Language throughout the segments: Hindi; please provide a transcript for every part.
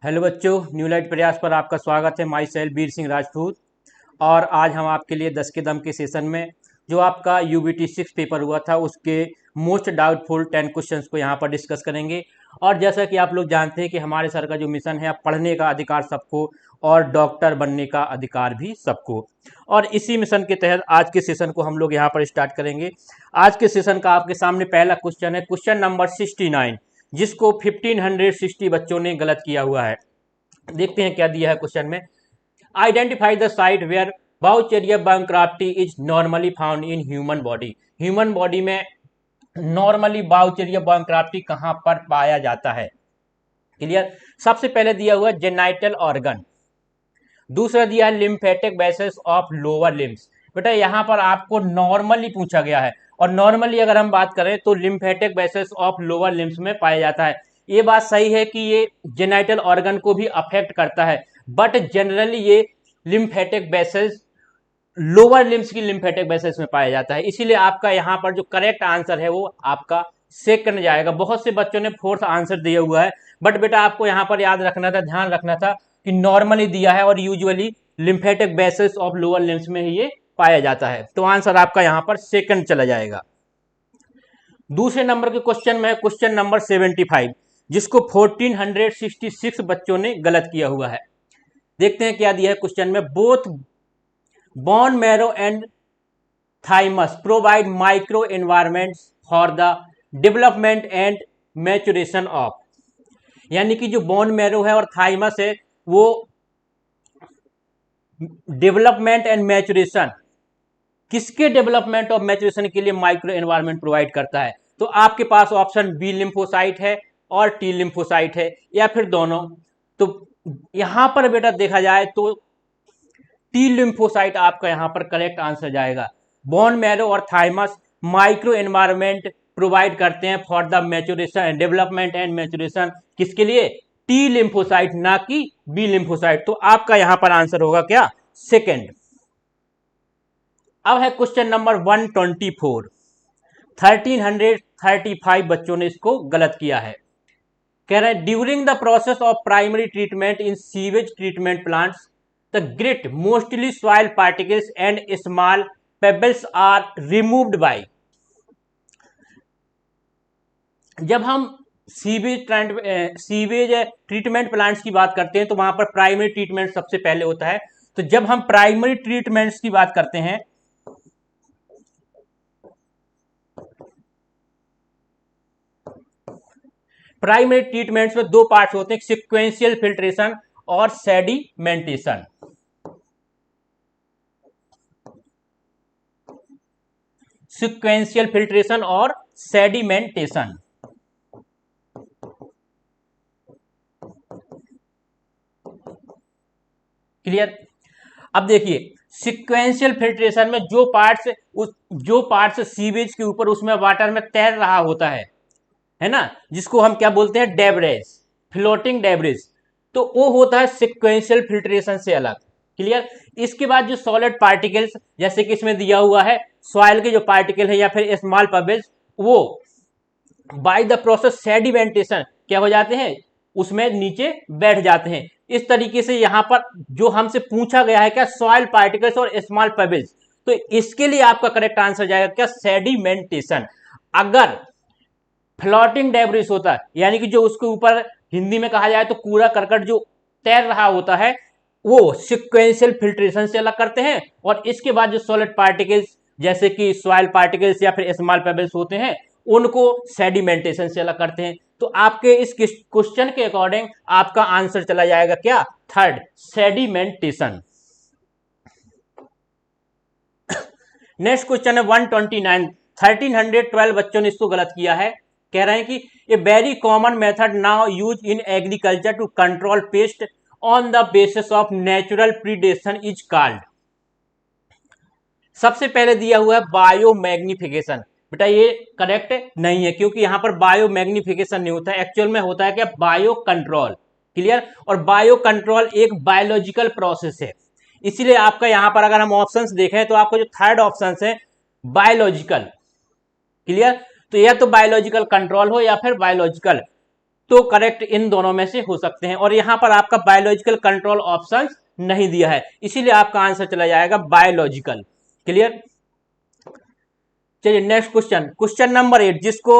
हेलो बच्चों, न्यू लाइट प्रयास पर आपका स्वागत है। My self Veer Singh Rajput. और आज हम आपके लिए 10 के दम के सेशन में जो आपका यूबीटी 6 पेपर हुआ था उसके मोस्ट डाउटफुल 10 क्वेश्चंस को यहाँ पर डिस्कस करेंगे। और जैसा कि आप लोग जानते हैं कि हमारे सर का जो मिशन है, पढ़ने का अधिकार सबको और डॉक्टर बनने का अधिकार भी सबको। और इसी मिशन के तहत आज के सेशन को हम लोग यहाँ पर स्टार्ट करेंगे। आज के सेशन का आपके सामने पहला क्वेश्चन है, क्वेश्चन नंबर 69, जिसको 1560 बच्चों ने गलत किया हुआ है। देखते हैं क्या दिया है क्वेश्चन में। Identify the site where Wuchereria bancrofti is normally found in human body. Human body में नॉर्मली बाउचेरिया बैंक्राफ्टी कहां पर पाया जाता है? क्लियर। सबसे पहले दिया हुआ जेनाइटल ऑर्गन, दूसरा दिया है lymphatic vessels of lower limbs. बेटा यहां पर आपको नॉर्मली पूछा गया है, और नॉर्मली अगर हम बात करें तो lymphatic vessels of lower limbs में पाया जाता है। ये बात सही है कि ये जेनाइटल ऑर्गन को भी अफेक्ट करता है, बट जनरली ये लिम्फेटिक वेसल्स लोअर लिम्स की लिम्फेटिक वेसल्स में पाया जाता है। इसीलिए आपका यहाँ पर जो करेक्ट आंसर है वो आपका सेकंड जाएगा। बहुत से बच्चों ने फोर्थ आंसर दिया हुआ है, बट बेटा आपको यहाँ पर याद रखना था, ध्यान रखना था कि नॉर्मली दिया है और usually lymphatic vessels of lower limbs में ही ये पाया जाता है। तो आंसर आपका यहाँ पर सेकंड चला जाएगा। दूसरे नंबर के क्वेश्चन में क्वेश्चन नंबर 75, जिसको 1466 बच्चों ने गलत किया हुआ है। देखते हैं क्या दिया है क्वेश्चन में। Both bone marrow and thymus provide micro environment for the development and maturation of, यानी कि जो बोन मैरो है और थाइमस है वो डेवलपमेंट एंड मैचुरेशन, किसके डेवलपमेंट और मैचुरेशन के लिए माइक्रो एनवायरमेंट प्रोवाइड करता है? तो आपके पास ऑप्शन बी लिम्फोसाइट है और टी लिम्फोसाइट है, या फिर दोनों। तो यहां पर बेटा देखा जाए तो टी लिम्फोसाइट आपका यहां पर करेक्ट आंसर जाएगा। बोन मैरो और थाइमस माइक्रो एनवायरमेंट प्रोवाइड करते हैं for the maturation, development and maturation, किसके लिए? टी लिम्फोसाइट, ना कि बी लिम्फोसाइट। तो आपका यहां पर आंसर होगा क्या? सेकेंड। अब है क्वेश्चन नंबर 124, 1335 बच्चों ने इसको गलत किया है। कह रहे हैं during the process of primary treatment in sewage treatment plants the grit mostly soil particles and small pebbles are removed by. जब हम सीवेज ट्रीटमेंट प्लांट्स की बात करते हैं तो वहां पर प्राइमरी ट्रीटमेंट सबसे पहले होता है। तो जब हम प्राइमरी ट्रीटमेंट्स की बात करते हैं, प्राइमरी ट्रीटमेंट्स में दो पार्ट्स होते हैं, सिक्वेंशियल फिल्ट्रेशन और सेडिमेंटेशन। सिक्वेंशियल फिल्ट्रेशन और सेडिमेंटेशन, क्लियर। अब देखिए सिक्वेंशियल फिल्ट्रेशन में जो पार्ट्स सीवेज के ऊपर उसमें वाटर में तैर रहा होता है ना, जिसको हम क्या बोलते हैं? डेब्रेज, फ्लोटिंग डेब्रेज। तो वो होता है सिक्वेंशियल फिल्ट्रेशन से अलग, क्लियर। इसके बाद जो सॉलिड पार्टिकल्स, जैसे कि इसमें दिया हुआ है सॉइल के जो पार्टिकल है या फिर स्मॉल पबल्स, वो बाय द प्रोसेस सेडिमेंटेशन क्या हो जाते हैं? उसमें नीचे बैठ जाते हैं। इस तरीके से यहां पर जो हमसे पूछा गया है क्या? सॉइल पार्टिकल्स और स्मॉल पेबल्स। तो इसके लिए आपका करेक्ट आंसर जाएगा क्या? सेडिमेंटेशन। अगर फ्लोटिंग डेब्रिस होता है, यानी कि जो उसके ऊपर हिंदी में कहा जाए तो कूड़ा करकट जो तैर रहा होता है, वो सिक्वेंशियल फिल्ट्रेशन से अलग करते हैं। और इसके बाद जो सॉलिड पार्टिकल्स जैसे कि सॉइल पार्टिकल्स या फिर स्मॉल पेबल्स होते हैं, उनको सेडिमेंटेशन से अलग करते हैं। तो आपके इस क्वेश्चन के अकॉर्डिंग आपका आंसर चला जाएगा क्या? Third, sedimentation. नेक्स्ट क्वेश्चन है 129, 1312 बच्चों ने इसको गलत किया है। कह रहे हैं कि a very common method now use in agriculture to control pest on the basis of natural predation is called. सबसे पहले दिया हुआ है बायो मैग्निफिकेशन। बेटा ये करेक्ट नहीं है, क्योंकि यहां पर बायो मैग्निफिकेशन नहीं होता है, एक्चुअल में होता है क्या? Bio control, clear. और बायो कंट्रोल एक बायोलॉजिकल प्रोसेस है। इसीलिए आपका यहां पर अगर हम ऑप्शंस देखें तो आपको जो थर्ड ऑप्शन है बायोलॉजिकल, क्लियर। तो या तो बायोलॉजिकल कंट्रोल हो या फिर बायोलॉजिकल तो करेक्ट इन दोनों में से हो सकते हैं। और यहां पर आपका बायोलॉजिकल कंट्रोल ऑप्शन नहीं दिया है, इसीलिए आपका आंसर चला जाएगा बायोलॉजिकल। क्लियर। चलिए नेक्स्ट क्वेश्चन, क्वेश्चन नंबर 8, जिसको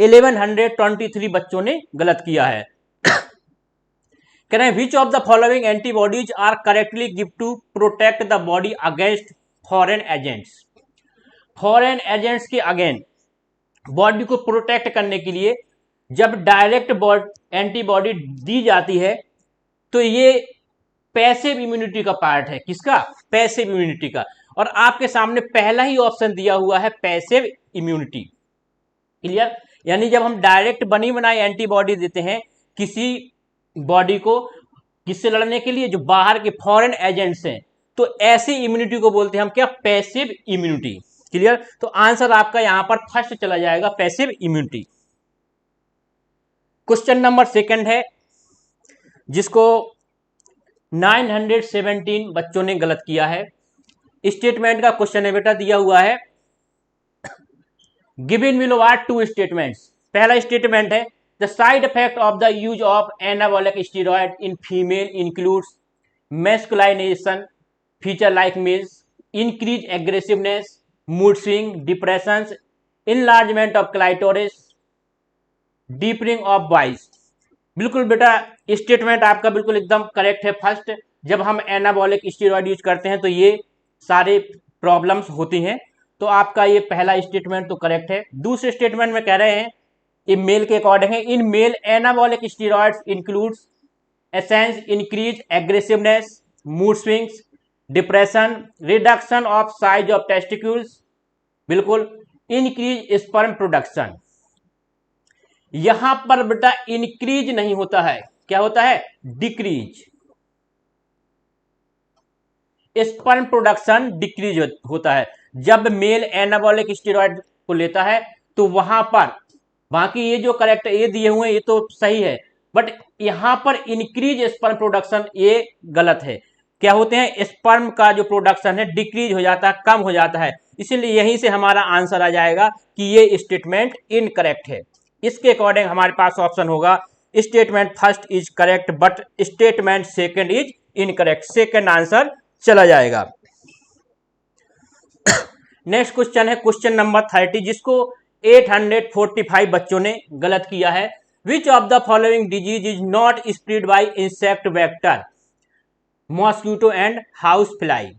1123 बच्चों ने गलत किया है। कह रहे हैं which of the following antibodies are correctly give to protect the body against foreign agents. Foreign agents के अगेंस्ट बॉडी को प्रोटेक्ट करने के लिए जब डायरेक्ट एंटीबॉडी दी जाती है तो ये पैसिव इम्यूनिटी का पार्ट है। किसका? पैसिव इम्यूनिटी का। और आपके सामने पहला ही ऑप्शन दिया हुआ है पैसिव इम्यूनिटी। क्लियर। यानी जब हम डायरेक्ट बनी बनाई एंटीबॉडी देते हैं किसी बॉडी को किससे लड़ने के लिए, जो बाहर के फॉरेन एजेंट्स हैं, तो ऐसी इम्यूनिटी को बोलते हैं हम क्या? Passive immunity. क्लियर। तो आंसर आपका यहां पर फर्स्ट चला जाएगा, पैसिव इम्यूनिटी। क्वेश्चन नंबर 2 है, जिसको 917 बच्चों ने गलत किया है। स्टेटमेंट का क्वेश्चन है बेटा, दिया हुआ है गिवन बिलो आर 2 स्टेटमेंट्स। पहला स्टेटमेंट है the side effect of the use of anabolic steroid in female includes masculinisation, feature like males, increase aggressiveness, mood swing, depression, enlargement of clitoris, deepening of voice. बिल्कुल बेटा, स्टेटमेंट आपका बिल्कुल एकदम करेक्ट है। फर्स्ट, जब हम एनाबॉलिक स्टीरॉयड यूज करते हैं तो ये सारे प्रॉब्लम्स होती हैं, तो आपका ये पहला स्टेटमेंट तो करेक्ट है। दूसरे स्टेटमेंट में कह रहे हैं ये मेल के अकॉर्डिंग है, in male anabolic steroids includes essence increase aggressiveness, mood swings, depression, reduction of size of testicles, बिल्कुल, इंक्रीज स्पर्म प्रोडक्शन। यहां पर बेटा इंक्रीज नहीं होता है, क्या होता है? डिक्रीज। स्पर्म प्रोडक्शन डिक्रीज होता है जब मेल एनाबॉलिक स्टेरॉइड को लेता है, तो वहां पर बाकी ये जो करेक्ट ये दिए हुए हैं ये तो सही है, बट यहां पर इंक्रीज स्पर्म प्रोडक्शन ये गलत है। क्या होते हैं? स्पर्म का जो प्रोडक्शन है डिक्रीज हो जाता है, कम हो जाता है, इसीलिए यहीं से हमारा आंसर आ जाएगा कि ये स्टेटमेंट इनकरेक्ट है। इसके अकॉर्डिंग हमारे पास ऑप्शन होगा statement first is correct but statement second is incorrect. Second answer चला जाएगा। नेक्स्ट क्वेश्चन है क्वेश्चन नंबर 30, जिसको 845 बच्चों ने गलत किया है। विच of the following disease is not spread by insect vector, mosquito and house fly.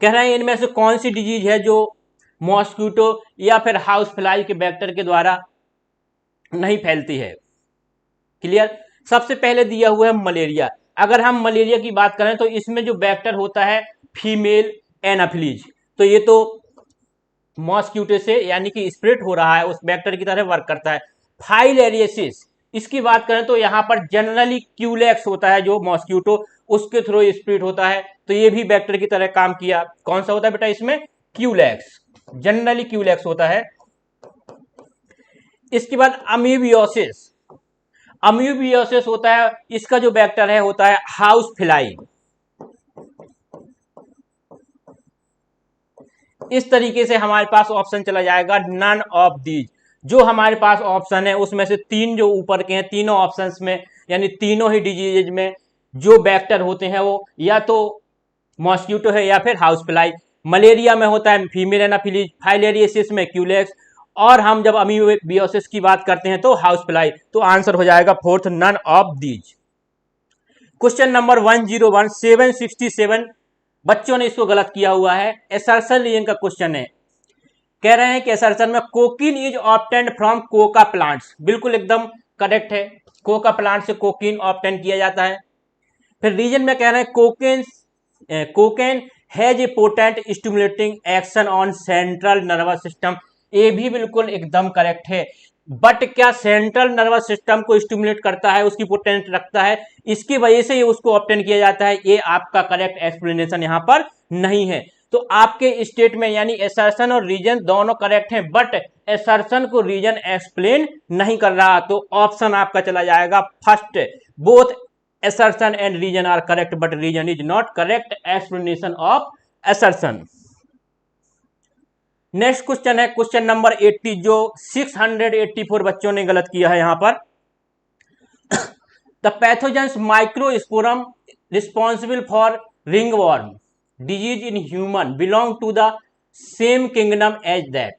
कह रहे हैं इनमें से कौन सी डिजीज है जो मॉस्किटो या फिर हाउस फ्लाई के वेक्टर के द्वारा नहीं फैलती है। क्लियर। सबसे पहले दिया हुआ है मलेरिया। अगर हम मलेरिया की बात करें तो इसमें जो वेक्टर होता है फीमेल एनाफिलीज, तो ये तो मॉस्किटो से यानी कि स्प्रेड हो रहा है, उस वेक्टर की तरह वर्क करता है। फाइलेरियसिस, इसकी बात करें तो यहाँ पर जनरली क्यूलेक्स होता है जो मॉस्किटो, उसके थ्रू स्प्रेड होता है, तो ये भी वेक्टर की तरह काम किया। कौन सा होता है बेटा इसमें? क्यूलेक्स, जनरली क्यूलेक्स होता है। इसके बाद अमीबियोसिस, अमीबियोसिस होता है, इसका जो वेक्टर है होता है हाउस फ्लाई। इस तरीके से हमारे पास ऑप्शन चला जाएगा नन ऑफ दीज। जो हमारे पास ऑप्शन है उसमें से तीन जो ऊपर के हैं, तीनों ऑप्शंस में यानी तीनों ही डिजीज में जो वेक्टर होते हैं वो या तो मॉस्किटो है या फिर हाउस फ्लाई। मलेरिया में होता है फीमेल एनाफिलीज, फाइलेरियसिस में क्यूलेक्स, और हम जब अमीबियोसिस की बात करते हैं तो हाउस फ्लाई। तो आंसर हो जाएगा fourth, none of these. Question number 101, 767 बच्चों ने इसको गलत किया हुआ है। एसर्शन रीजन का क्वेश्चन है। कह रहे हैं कि एसर्शन में cocaine is obtained from Coca plants, बिल्कुल एकदम करेक्ट है। कोका प्लांट से कोकीन ऑब्टेन किया जाता है। फिर रीजन में कह रहे हैं cocaine has a potent stimulating action on central nervous system, ये भी बिल्कुल एकदम करेक्ट है। बट क्या सेंट्रल नर्वस सिस्टम को स्टिमुलेट करता है, उसकी पोटेंट रखता है, इसकी वजह से ये उसको ऑब्टेन किया जाता है? ये आपका करेक्ट एक्सप्लेनेशन यहाँ पर नहीं है। तो आपके स्टेट में यानी एसर्शन और रीजन दोनों करेक्ट हैं, बट एसर्शन को रीजन एक्सप्लेन नहीं कर रहा, तो ऑप्शन आपका चला जाएगा first, both assertion and region are correct but region is not correct explanation of assertion। Next question है क्वेश्चन नंबर 80, जो 684 बच्चों ने गलत किया है। यहां पर the pathogens Microsporum responsible for ringworm disease in human belong to the same kingdom as that.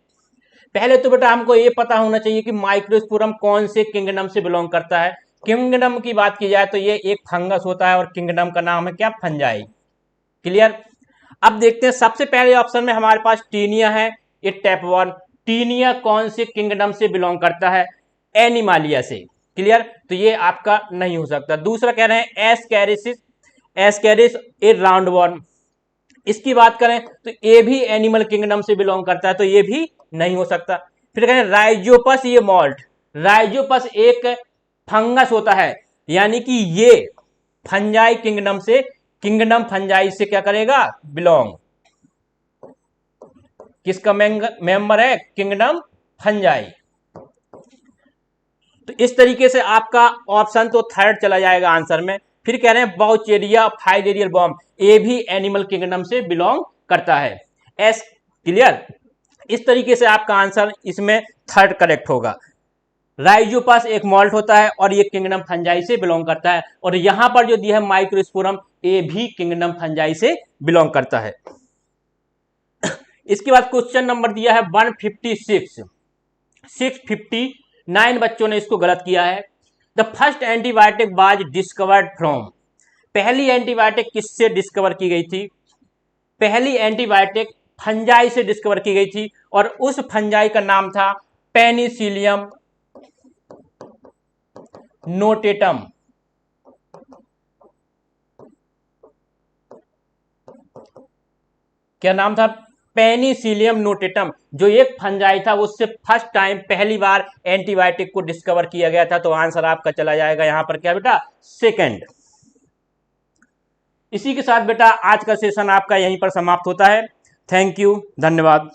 पहले तो बेटा हमको ये पता होना चाहिए कि माइक्रोस्पोरम कौन से किंगडम से बिलोंग करता है। किंगडम की बात की जाए तो ये एक फंगस होता है और किंगडम का नाम है क्या, फंजाई। क्लियर। अब देखते हैं सबसे पहले ऑप्शन में हमारे पास टीनिया है, ये टैपवर्म। टीनिया कौन से किंगडम से बिलोंग करता है, एनिमालिया से। क्लियर, तो ये आपका नहीं हो सकता। दूसरा कह रहे हैं एस्कैरिसिस, एस्कैरिस ए राउंडवर्म, इसकी बात करें तो ये भी एनिमल किंगडम से बिलोंग करता है, तो ये भी नहीं हो सकता। फिर कहें राइजोपस ये मॉल्ट, राइजोपस एक फंगस होता है, यानी कि ये फंजाई किंगडम से, किंगडम फंजाई से क्या करेगा, बिलोंग। किसका मेंबर है, किंगडम फंजाई। तो इस तरीके से आपका ऑप्शन तो थर्ड चला जाएगा आंसर में। फिर कह रहे हैं बाउचेरिया फाइलेरियल वर्म, ये भी एनिमल किंगडम से बिलोंग करता है। S clear. इस तरीके से आपका आंसर इसमें थर्ड करेक्ट होगा। राइजोपस एक मॉल्ट होता है और ये किंगडम फंजाई से बिलोंग करता है, और यहां पर जो दिया है माइक्रोस्पोरम, ये भी किंगडम फंजाई से बिलोंग करता है। इसके बाद क्वेश्चन नंबर दिया है 156, 659 बच्चों ने इसको गलत किया है। The first antibiotic was discovered from, पहली एंटीबायोटिक किससे डिस्कवर की गई थी, पहली एंटीबायोटिक फंजाई से डिस्कवर की गई थी, और उस फंजाई का नाम था पेनिसिलियम नोटेटम। क्या नाम था, पेनिसिलियम नोटेटम, जो एक फंजाई था, उससे फर्स्ट टाइम पहली बार एंटीबायोटिक को डिस्कवर किया गया था। तो आंसर आपका चला जाएगा यहां पर क्या बेटा, सेकंड। इसी के साथ बेटा आज का सेशन आपका यहीं पर समाप्त होता है। थैंक यू, धन्यवाद।